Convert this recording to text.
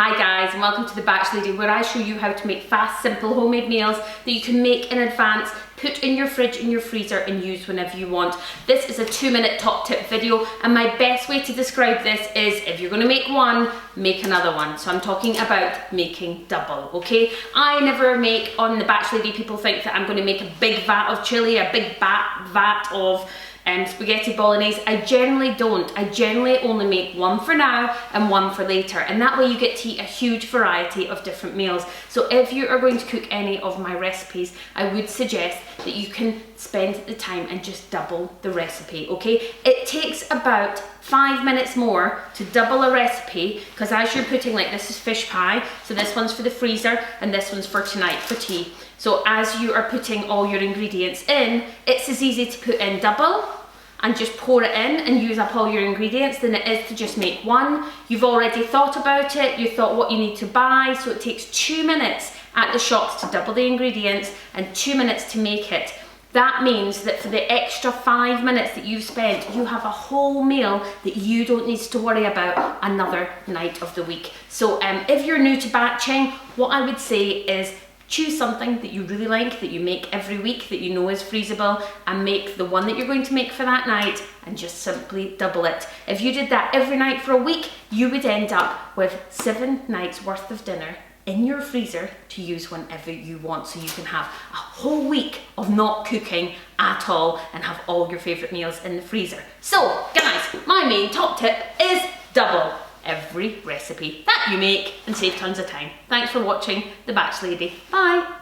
Hi guys, and welcome to the Batch Lady, where I show you how to make fast, simple homemade meals that you can make in advance, put in your fridge, in your freezer and use whenever you want. This is a 2-minute top tip video, and my best way to describe this is if you're going to make one, make another one. So I'm talking about making double, okay? I never make, on the Batch Lady, people think that I'm going to make a big vat of chili, a big vat of spaghetti bolognese. I generally don't. I generally only make one for now and one for later, and that way you get to eat a huge variety of different meals. So if you are going to cook any of my recipes, I would suggest that you can spend the time and just double the recipe, okay? It takes about 5 minutes more to double a recipe, because as you're putting, like, this is fish pie, so this one's for the freezer and this one's for tonight for tea. So as you are putting all your ingredients in, it's as easy to put in double and just pour it in and use up all your ingredients than it is to just make one. You've already thought about it, you thought what you need to buy, so it takes 2 minutes at the shops to double the ingredients and 2 minutes to make it. That means that for the extra 5 minutes that you've spent, you have a whole meal that you don't need to worry about another night of the week. So if you're new to batching, what I would say is choose something that you really like, that you make every week, that you know is freezable, and make the one that you're going to make for that night and just simply double it. If you did that every night for a week, you would end up with 7 nights worth of dinner in your freezer to use whenever you want, so you can have a whole week of not cooking at all and have all your favourite meals in the freezer. So guys, my main top tip is double every recipe that you make and save tons of time. Thanks for watching The Batch Lady. Bye!